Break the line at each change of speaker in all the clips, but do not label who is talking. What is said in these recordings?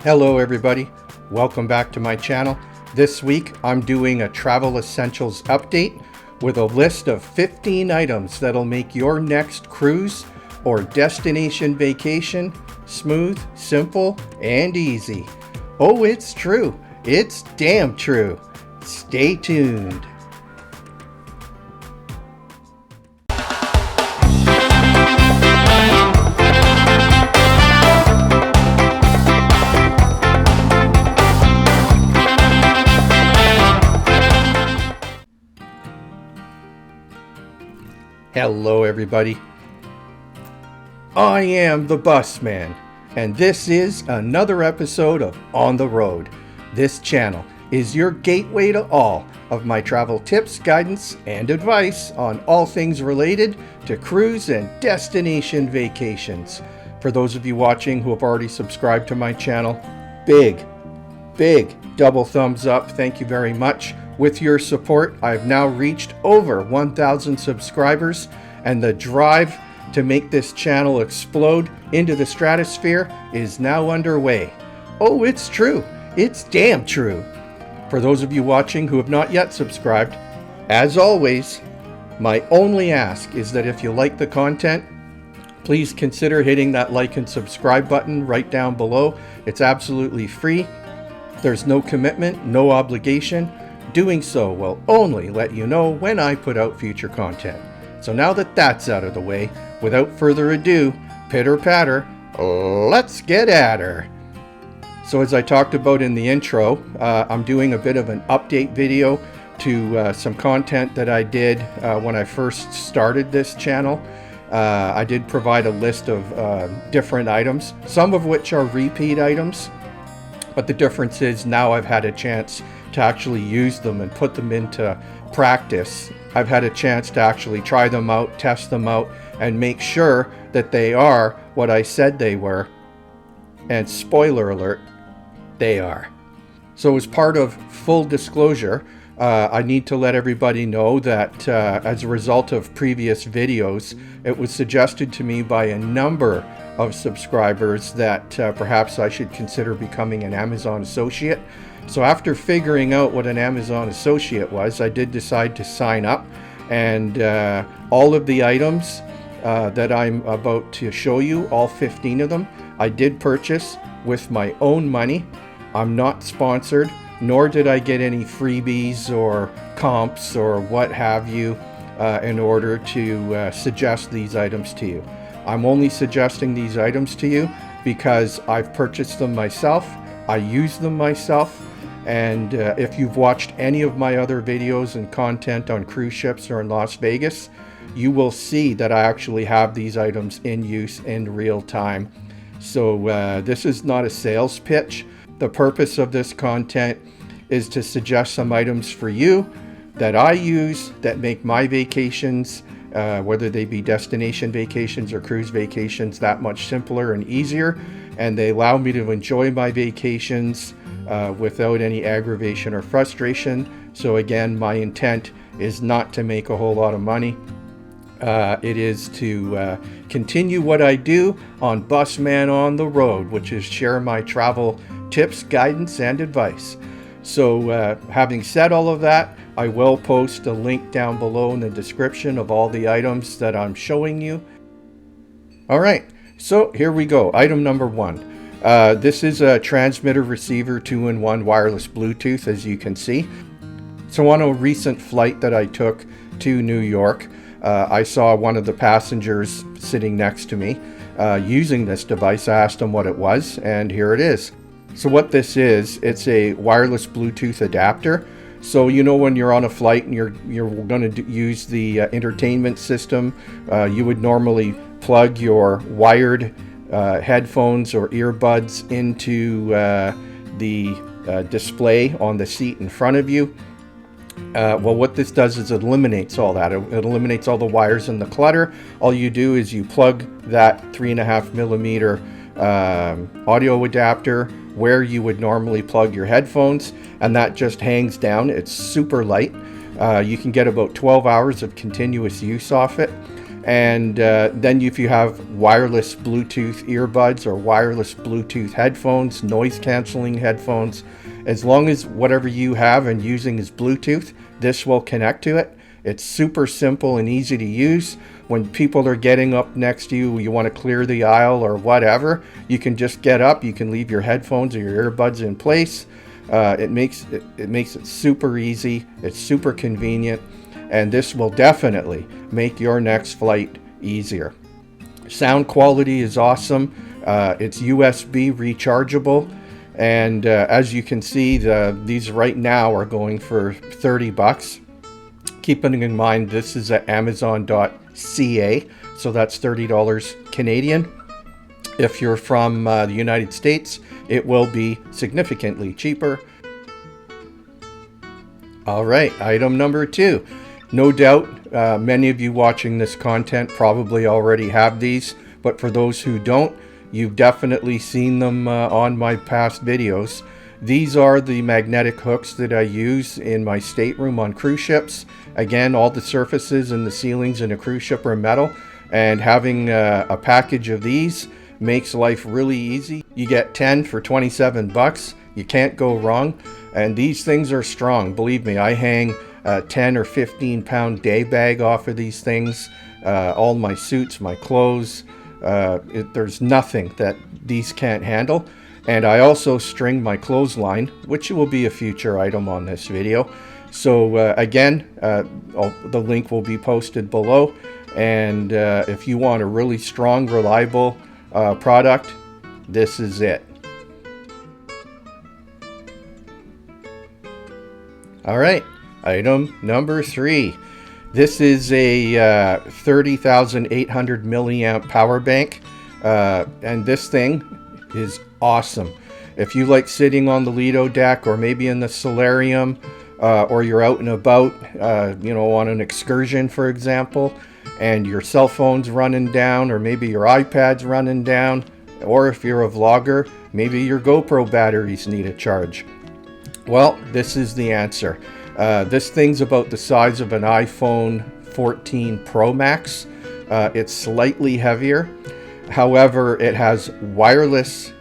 Hello everybody, welcome back to my channel. This week I'm doing a travel essentials update with a list of 15 items that'll make your next cruise or destination vacation smooth, simple, and easy. Oh, it's true. It's damn true. Stay tuned. Hello everybody, I am the Bus Man, and this is another episode of On the Road. This channel is your gateway to all of my travel tips, guidance, and advice on all things related to cruise and destination vacations. For those of you watching who have already subscribed to my channel, big double thumbs up. Thank you very much. With your support, I've now reached over 1,000 subscribers, and the drive to make this channel explode into the stratosphere is now underway. Oh, it's true. It's damn true. For those of you watching who have not yet subscribed, as always, my only ask is that if you like the content, please consider hitting that like and subscribe button right down below. It's absolutely free. There's no commitment, no obligation. Doing so will only let you know when I put out future content. So now that that's out of the way, without further ado, pitter patter, let's get at her. So as I talked about in the intro, I'm doing a bit of an update video to some content that I did when I first started this channel. I did provide a list of different items, some of which are repeat items, but the difference is now I've had a chance to actually use them and put them into practice. I've had a chance to actually try them out, test them out, and make sure that they are what I said they were. And spoiler alert, they are. So as part of full disclosure, I need to let everybody know that as a result of previous videos, it was suggested to me by a number of subscribers that perhaps I should consider becoming an Amazon associate. So after figuring out what an Amazon associate was, I did decide to sign up, and all of the items that I'm about to show you, all 15 of them, I did purchase with my own money. I'm not sponsored, nor did I get any freebies or comps or what have you in order to suggest these items to you. I'm only suggesting these items to you because I've purchased them myself, I use them myself, and if you've watched any of my other videos and content on cruise ships or in Las Vegas, you will see that I actually have these items in use in real time. So this is not a sales pitch. The purpose of this content is to suggest some items for you that I use that make my vacations, whether they be destination vacations or cruise vacations, that much simpler and easier, and they allow me to enjoy my vacations without any aggravation or frustration. So again, my intent is not to make a whole lot of money. It is to continue what I do on Bus Man on the Road, which is share my travel tips, guidance, and advice. So having said all of that, I will post a link down below in the description of all the items that I'm showing you. All right, so here we go. Item number one. This is a transmitter receiver 2-in-1 wireless Bluetooth, as you can see. So on a recent flight that I took to New York, I saw one of the passengers sitting next to me using this device. I asked him what it was, and here it is. So what this is, it's a wireless Bluetooth adapter. So you know when you're on a flight and you're going to use the entertainment system, you would normally plug your wired headphones or earbuds into the display on the seat in front of you. Well, what this does is it eliminates all that. It eliminates all the wires and the clutter. All you do is you plug that 3.5 millimeter audio adapter where you would normally plug your headphones, and that just hangs down. It's super light. You can get about 12 hours of continuous use off it. And then if you have wireless Bluetooth earbuds or wireless Bluetooth headphones, noise canceling headphones, as long as whatever you have and using is Bluetooth, this will connect to it. It's super simple and easy to use. When people are getting up next to you, you want to clear the aisle or whatever, you can just get up, you can leave your headphones or your earbuds in place. It makes it super easy, it's super convenient, and this will definitely make your next flight easier. Sound quality is awesome. It's USB rechargeable, and as you can see, these right now are going for $30. Keeping in mind this is at Amazon.ca, so that's $30 Canadian. If you're from the United States, it will be significantly cheaper. All right, item number 2. No doubt many of you watching this content probably already have these, but for those who don't, you've definitely seen them on my past videos. These are the magnetic hooks that I use in my stateroom on cruise ships. Again, all the surfaces and the ceilings in a cruise ship are metal, and having a package of these makes life really easy. You get 10 for $27. You can't go wrong, and these things are strong. Believe me, I hang a 10 or 15 pound day bag off of these things. All my suits, my clothes, there's nothing that these can't handle. And I also string my clothesline, which will be a future item on this video. So again, the link will be posted below, and if you want a really strong, reliable product, this is it. All right, item number 3. This is a 30,800 milliamp power bank, and this thing is awesome. If you like sitting on the Lido deck, or maybe in the solarium, or you're out and about, on an excursion, for example, and your cell phone's running down, or maybe your iPad's running down, or if you're a vlogger, maybe your GoPro batteries need a charge. Well, this is the answer. This thing's about the size of an iPhone 14 Pro Max. It's slightly heavier. However, it has wireless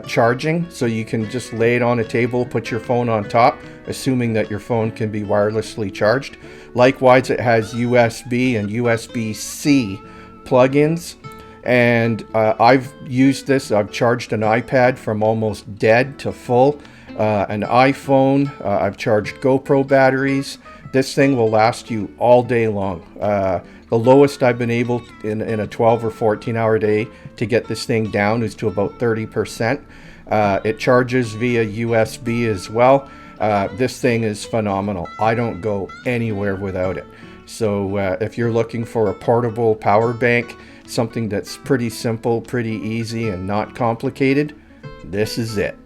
charging, so you can just lay it on a table, put your phone on top, assuming that your phone can be wirelessly charged. Likewise, it has USB and USB-C plugins, and I've used this. I've charged an iPad from almost dead to full, an iPhone. I've charged GoPro batteries. This thing will last you all day long. The lowest I've been able in a 12 or 14 hour day to get this thing down is to about 30%. It charges via USB as well. This thing is phenomenal. I don't go anywhere without it. So if you're looking for a portable power bank, something that's pretty simple, pretty easy, and not complicated, this is it.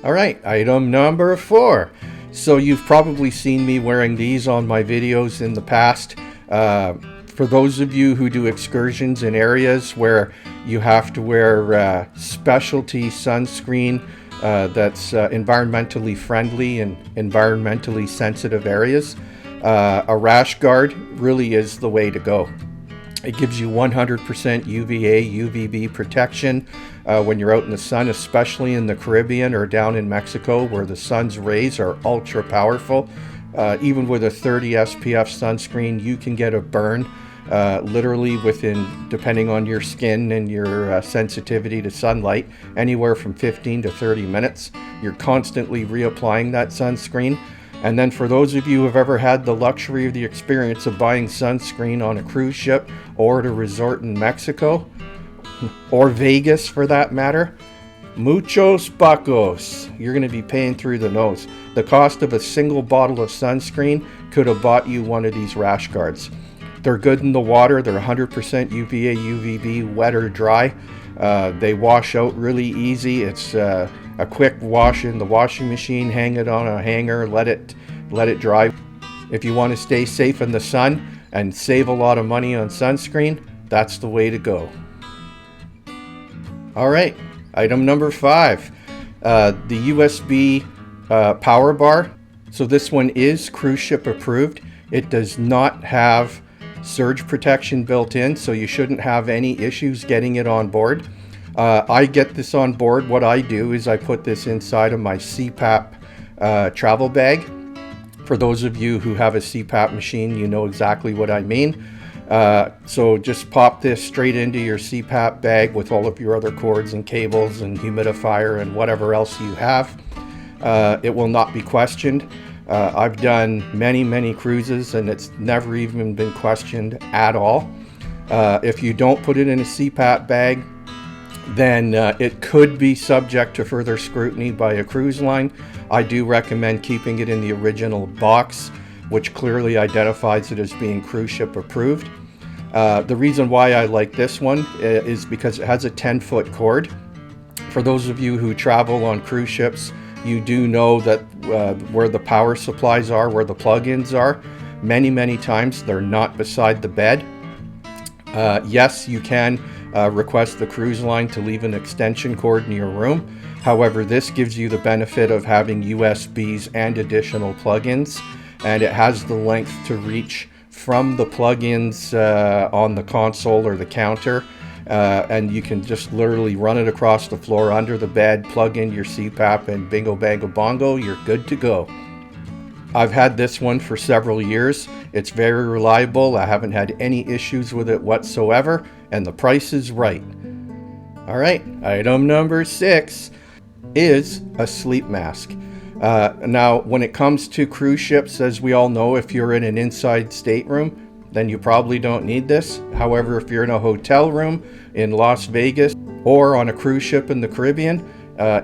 All right, item number 4. So you've probably seen me wearing these on my videos in the past. For those of you who do excursions in areas where you have to wear specialty sunscreen that's environmentally friendly and environmentally sensitive areas, a rash guard really is the way to go. It gives you 100% UVA, UVB protection when you're out in the sun, especially in the Caribbean or down in Mexico where the sun's rays are ultra powerful. Even with a 30 SPF sunscreen, you can get a burn literally within, depending on your skin and your sensitivity to sunlight, anywhere from 15 to 30 minutes. You're constantly reapplying that sunscreen. And then for those of you who have ever had the luxury of the experience of buying sunscreen on a cruise ship or at a resort in Mexico, or Vegas for that matter, muchos pacos. You're going to be paying through the nose. The cost of a single bottle of sunscreen could have bought you one of these rash guards. They're good in the water. They're 100% UVA, UVB, wet or dry. They wash out really easy. It's a quick wash in the washing machine, hang it on a hanger, let it dry. If you want to stay safe in the sun and save a lot of money on sunscreen, that's the way to go. All right, item number 5, the USB power bar. So this one is cruise ship approved. It does not have surge protection built in, so you shouldn't have any issues getting it on board. I get this on board. What I do is I put this inside of my CPAP travel bag. For those of you who have a CPAP machine, you know exactly what I mean. So just pop this straight into your CPAP bag with all of your other cords and cables and humidifier and whatever else you have. It will not be questioned. I've done many cruises and it's never even been questioned at all. If you don't put it in a CPAP bag, then it could be subject to further scrutiny by a cruise line. I do recommend keeping it in the original box, which clearly identifies it as being cruise ship approved. The reason why I like this one is because it has a 10-foot cord. For those of you who travel on cruise ships, you do know that where the power supplies are, where the plug-ins are, many times they're not beside the bed. Yes, you can request the cruise line to leave an extension cord in your room. However, this gives you the benefit of having USBs and additional plug-ins, and it has the length to reach from the plug-ins on the console or the counter, and you can just literally run it across the floor under the bed, plug in your CPAP, and bingo bango bongo, you're good to go. I've had this one for several years. It's very reliable. I haven't had any issues with it whatsoever, and the price is right. All right, item number 6 is a sleep mask. Now, when it comes to cruise ships, as we all know, if you're in an inside stateroom, then you probably don't need this. However, if you're in a hotel room in Las Vegas or on a cruise ship in the Caribbean,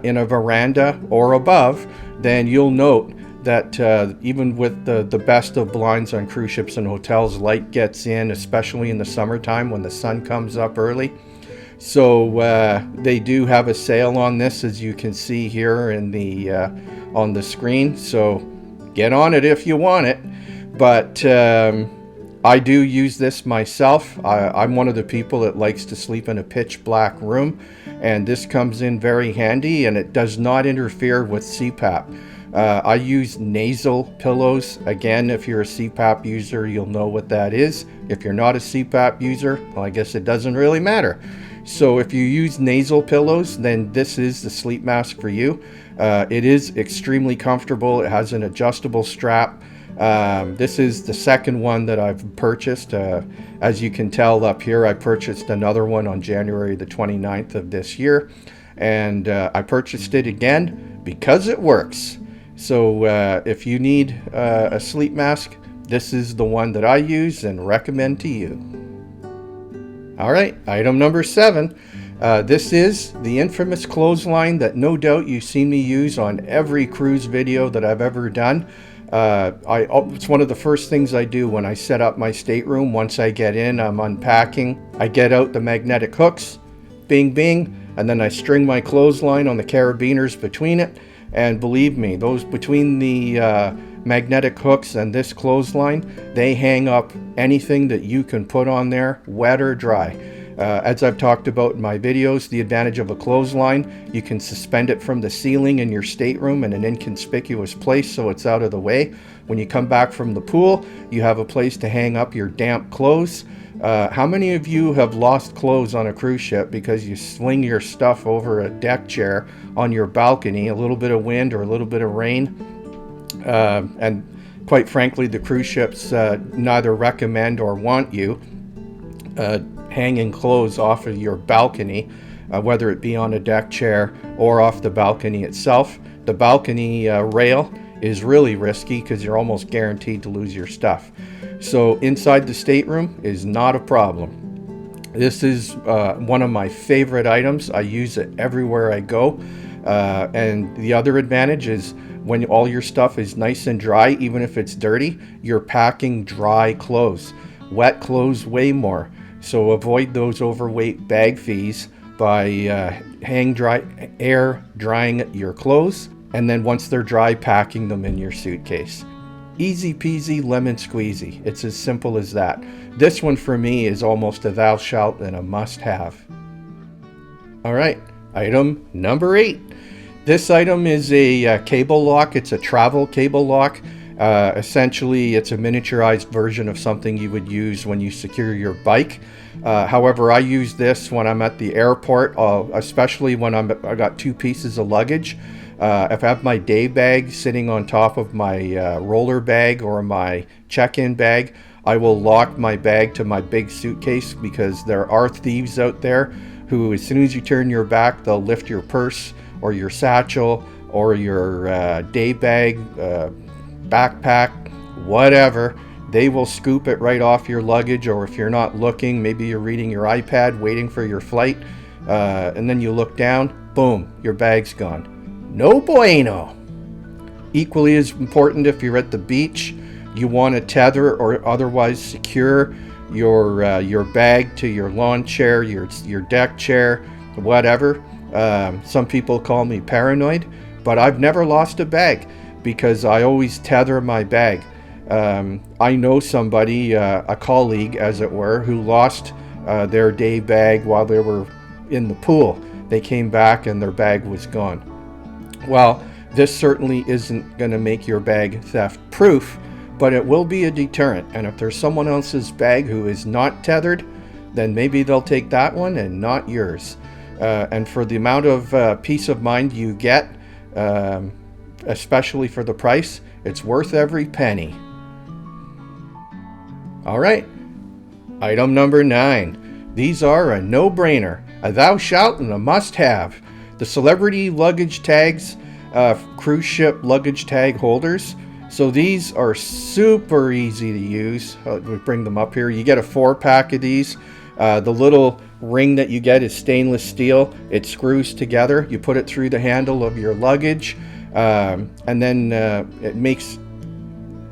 in a veranda or above, then you'll note that even with the best of blinds on cruise ships and hotels, light gets in, especially in the summertime when the sun comes up early. So they do have a sale on this, as you can see here in the on the screen. So get on it if you want it. But I do use this myself. I'm one of the people that likes to sleep in a pitch black room, and this comes in very handy, and it does not interfere with CPAP. I use nasal pillows. Again, if you're a CPAP user, you'll know what that is. If you're not a CPAP user, well, I guess it doesn't really matter. So if you use nasal pillows, then this is the sleep mask for you. It is extremely comfortable. It has an adjustable strap. This is the second one that I've purchased. As you can tell up here, I purchased another one on January the 29th of this year. And I purchased it again because it works. So if you need a sleep mask, this is the one that I use and recommend to you. All right, item number 7. This is the infamous clothesline that no doubt you've seen me use on every cruise video that I've ever done. It's one of the first things I do when I set up my stateroom. Once I get in, I'm unpacking. I get out the magnetic hooks, bing, and then I string my clothesline on the carabiners between it. And believe me, those between the magnetic hooks and this clothesline, they hang up anything that you can put on there, wet or dry. As I've talked about in my videos, the advantage of a clothesline, you can suspend it from the ceiling in your stateroom in an inconspicuous place so it's out of the way. When you come back from the pool, you have a place to hang up your damp clothes. How many of you have lost clothes on a cruise ship because you sling your stuff over a deck chair on your balcony, a little bit of wind or a little bit of rain? And quite frankly, the cruise ships neither recommend or want you hanging clothes off of your balcony, whether it be on a deck chair or off the balcony itself. The balcony rail is really risky because you're almost guaranteed to lose your stuff. So inside the stateroom is not a problem. This is one of my favorite items. I use it everywhere I go. And the other advantage is when all your stuff is nice and dry, even if it's dirty, you're packing dry clothes. Wet clothes weigh more. So avoid those overweight bag fees by air drying your clothes, and then once they're dry, packing them in your suitcase. Easy peasy lemon squeezy. It's as simple as that. This one for me is almost a thou shalt and a must have. All right, item number 8. This item is a cable lock. It's a travel cable lock. Essentially, it's a miniaturized version of something you would use when you secure your bike. However, I use this when I'm at the airport, especially when I got 2 pieces of luggage. If I have my day bag sitting on top of my roller bag or my check-in bag, I will lock my bag to my big suitcase, because there are thieves out there who, as soon as you turn your back, they'll lift your purse or your satchel or your day bag, backpack, whatever. They will scoop it right off your luggage, or if you're not looking, maybe you're reading your iPad waiting for your flight, and then you look down, boom, your bag's gone. No bueno. Equally as important, if you're at the beach, you want to tether or otherwise secure your bag to your lawn chair, your deck chair, whatever. Some people call me paranoid, but I've never lost a bag because I always tether my bag. I know somebody, a colleague as it were, who lost their day bag while they were in the pool. They came back and their bag was gone. Well, this certainly isn't going to make your bag theft proof, but it will be a deterrent. And if there's someone else's bag who is not tethered, then maybe they'll take that one and not yours. And for the amount of peace of mind you get, especially for the price, it's worth every penny. All right, item number 9. These are a no-brainer, a thou shalt and a must-have. The celebrity luggage tags, cruise ship luggage tag holders. So these are super easy to use. We bring them up here. You get a 4-pack of these. The little ring that you get is stainless steel. It screws together. You put it through the handle of your luggage, and then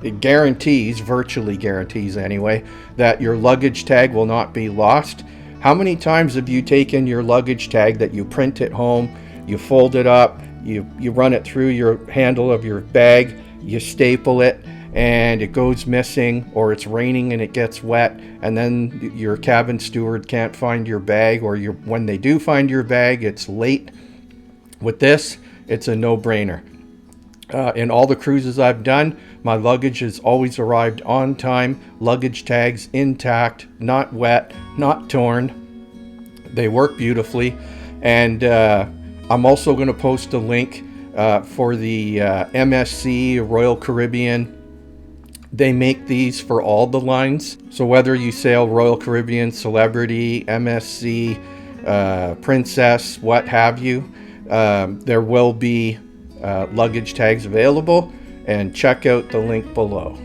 it guarantees, virtually guarantees anyway, that your luggage tag will not be lost. How many times have you taken your luggage tag that you print at home, you fold it up, you run it through your handle of your bag, you staple it, and it goes missing, or it's raining and it gets wet, and then your cabin steward can't find your bag, or when they do find your bag, it's late. With this, it's a no-brainer. In all the cruises I've done, my luggage has always arrived on time, luggage tags intact, not wet, not torn. They work beautifully, and I'm also going to post a link for the MSC Royal Caribbean. They make these for all the lines. So whether you sail Royal Caribbean, Celebrity, MSC, Princess, what have you, there will be luggage tags available, and check out the link below.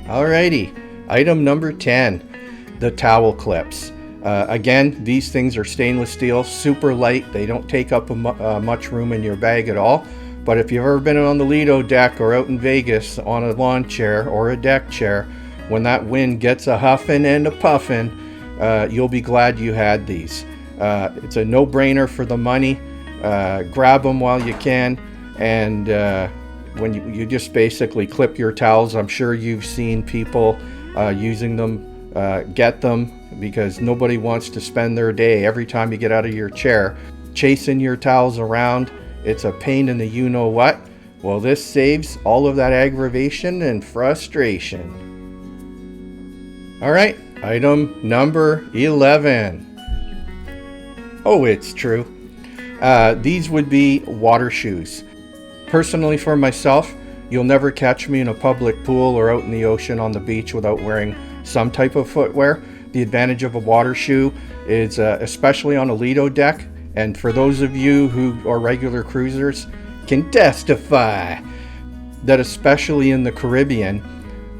Alrighty, item number 10, the towel clips. Again, these things are stainless steel, super light. They don't take up much room in your bag at all. But if you've ever been on the Lido deck or out in Vegas on a lawn chair or a deck chair, when that wind gets a huffing and a puffing, you'll be glad you had these. It's a no-brainer for the money. Grab them while you can, and when you just basically clip your towels. I'm sure you've seen people using them. Get them, because nobody wants to spend their day every time you get out of your chair chasing your towels around. It's a pain in the you-know-what. Well, this saves all of that aggravation and frustration. All right, item number 11. Oh, it's true. These would be water shoes. Personally, for myself, you'll never catch me in a public pool or out in the ocean on the beach without wearing some type of footwear. The advantage of a water shoe is, especially on a Lido deck, and for those of you who are regular cruisers can testify, that especially in the Caribbean,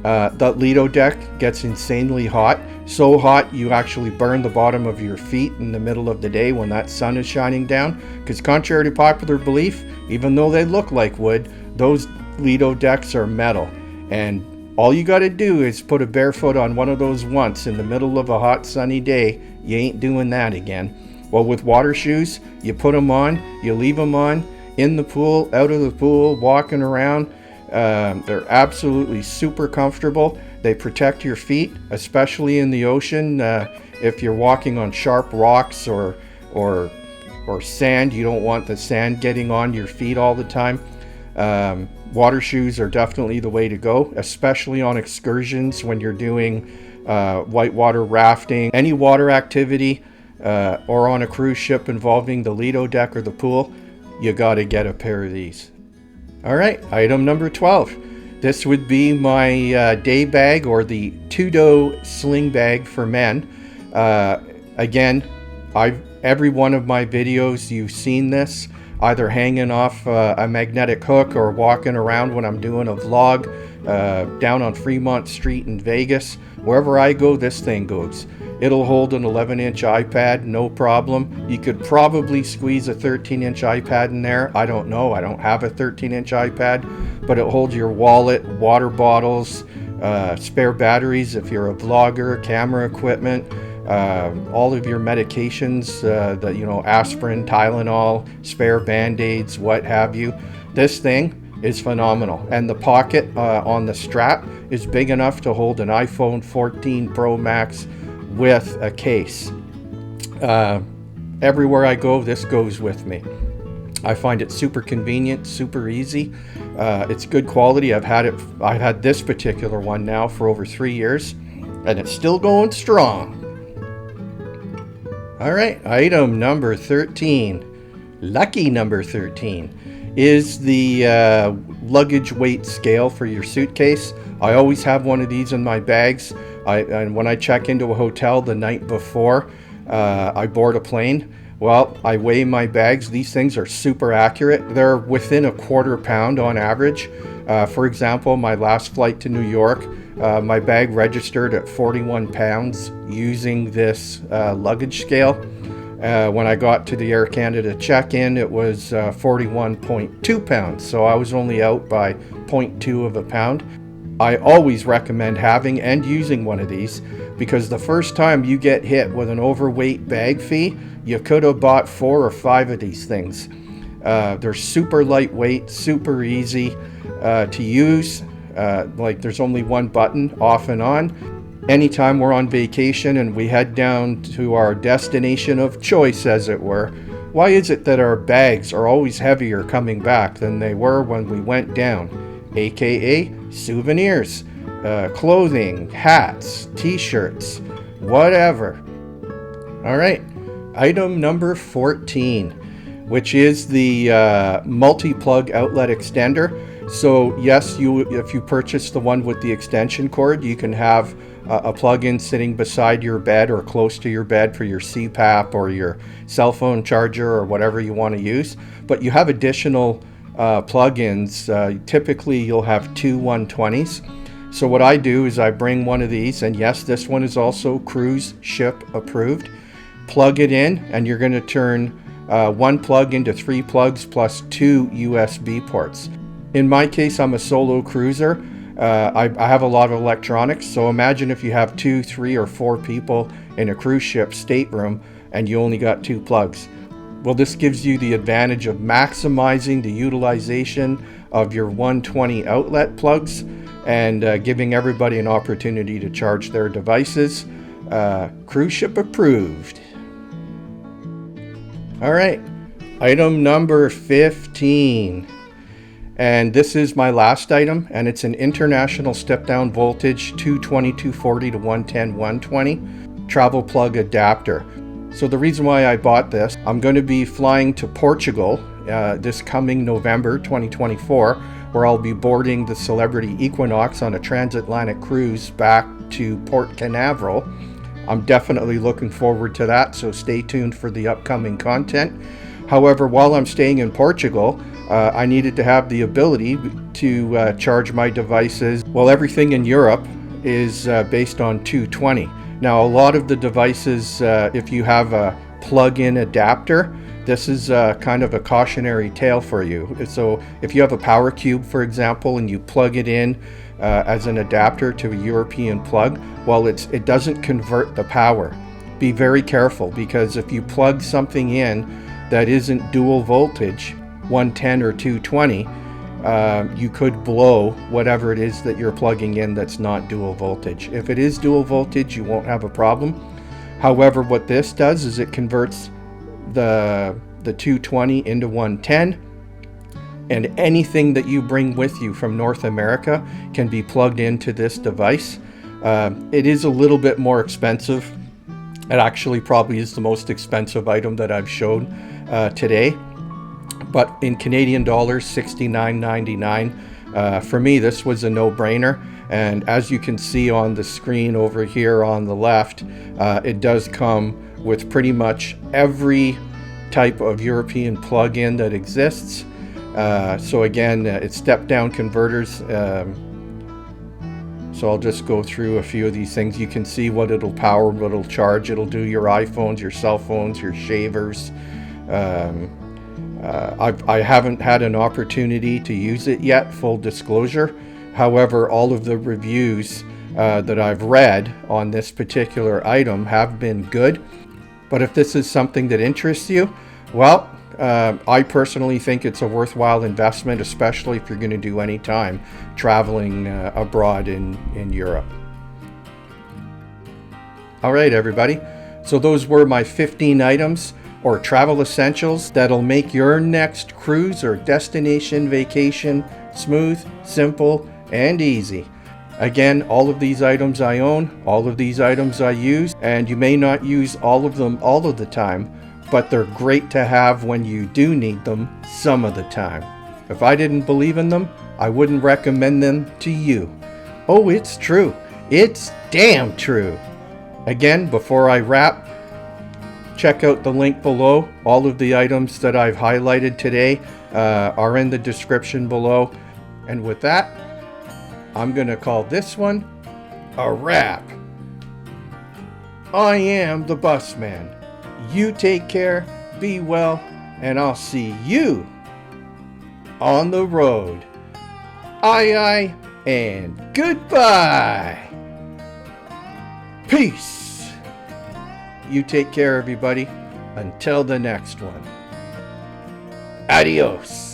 that Lido deck gets insanely hot. So hot you actually burn the bottom of your feet in the middle of the day when that sun is shining down, because contrary to popular belief, even though they look like wood, those Lido decks are metal, and all you got to do is put a barefoot on one of those once in the middle of a hot sunny day. You ain't doing that again. Well, with water shoes, you put them on, you leave them on, in the pool, out of the pool, walking around. They're absolutely super comfortable. They protect your feet, especially in the ocean. If you're walking on sharp rocks or sand, you don't want the sand getting on your feet all the time. Water shoes are definitely the way to go, especially on excursions when you're doing whitewater rafting, any water activity, or on a cruise ship involving the Lido deck or the pool. You got to get a pair of these. All right, item number 12. This would be my day bag, or the Tudo sling bag for men. Again, every one of my videos you've seen this, either hanging off a magnetic hook or walking around when I'm doing a vlog down on Fremont Street in Vegas. Wherever I go, this thing goes. It'll hold an 11-inch iPad, no problem. You could probably squeeze a 13-inch iPad in there. I don't know. I don't have a 13-inch iPad, but it holds your wallet, water bottles, spare batteries if you're a vlogger, camera equipment, all of your medications, aspirin, Tylenol, spare Band-Aids, what have you. This thing is phenomenal, and the pocket on the strap is big enough to hold an iPhone 14 Pro Max with a case. Everywhere I go, this goes with me. I find it super convenient, super easy. It's good quality. I've had this particular one now for over 3 years, and it's still going strong. All right, item number 13, lucky number 13, is the luggage weight scale for your suitcase. I always have one of these in my bags. And when I check into a hotel the night before I board a plane, well, I weigh my bags. These things are super accurate. They're within a quarter pound on average. For example, my last flight to New York, my bag registered at 41 pounds using this luggage scale. When I got to the Air Canada check-in, it was 41.2 pounds. So I was only out by 0.2 of a pound. I always recommend having and using one of these, because the first time you get hit with an overweight bag fee, you could have bought 4 or 5 of these things. They're super lightweight, super easy to use. Like there's only one button, off and on. Anytime we're on vacation and we head down to our destination of choice, as it were, why is it that our bags are always heavier coming back than they were when we went down? AKA souvenirs, clothing, hats, t-shirts, whatever. All right, item number 14, which is the multi-plug outlet extender. So yes, if you purchase the one with the extension cord, you can have a plug-in sitting beside your bed or close to your bed for your CPAP or your cell phone charger or whatever you want to use. But you have additional plug-ins. Typically you'll have 2 120s. So what I do is I bring one of these, and yes, this one is also cruise ship approved. Plug it in, and you're going to turn one plug into 3 plugs plus 2 USB ports. In my case, I'm a solo cruiser. I have a lot of electronics, so imagine if you have 2, 3, or 4 people in a cruise ship stateroom and you only got 2 plugs. Well, this gives you the advantage of maximizing the utilization of your 120 outlet plugs and giving everybody an opportunity to charge their devices. Cruise ship approved. All right, item number 15. And this is my last item, and it's an international step-down voltage 220, 240 to 110, 120 travel plug adapter. So the reason why I bought this, I'm going to be flying to Portugal this coming November 2024, where I'll be boarding the Celebrity Equinox on a transatlantic cruise back to Port Canaveral. I'm definitely looking forward to that, so stay tuned for the upcoming content. However, while I'm staying in Portugal, I needed to have the ability to charge my devices. Well, everything in Europe is based on 220. Now, a lot of the devices, if you have a plug-in adapter, this is kind of a cautionary tale for you. So if you have a power cube, for example, and you plug it in as an adapter to a European plug, well, it doesn't convert the power. Be very careful, because if you plug something in that isn't dual voltage, 110 or 220, you could blow whatever it is that you're plugging in that's not dual voltage. If it is dual voltage, you won't have a problem. However, what this does is it converts the 220 into 110, and anything that you bring with you from North America can be plugged into this device. It is a little bit more expensive. It actually probably is the most expensive item that I've shown today. But in Canadian dollars, $69.99. For me, this was a no-brainer. And as you can see on the screen over here on the left, it does come with pretty much every type of European plug-in that exists. So again, it's step-down converters. So I'll just go through a few of these things. You can see what it'll power, what it'll charge. It'll do your iPhones, your cell phones, your shavers. I haven't had an opportunity to use it yet, full disclosure. However, all of the reviews that I've read on this particular item have been good. But if this is something that interests you, well, I personally think it's a worthwhile investment, especially if you're going to do any time traveling abroad in Europe. All right, everybody. So those were my 15 items or travel essentials that'll make your next cruise or destination vacation smooth, simple, and easy. Again, all of these items I own, all of these items I use, and you may not use all of them all of the time, but they're great to have when you do need them some of the time. If I didn't believe in them, I wouldn't recommend them to you. Oh, it's true. It's damn true. Again, before I wrap, check out the link below. All of the items that I've highlighted today are in the description below. And with that, I'm going to call this one a wrap. I am the bus man. You take care, be well, and I'll see you on the road. Aye, aye, and goodbye. Peace. You take care, everybody. Until the next one. Adios.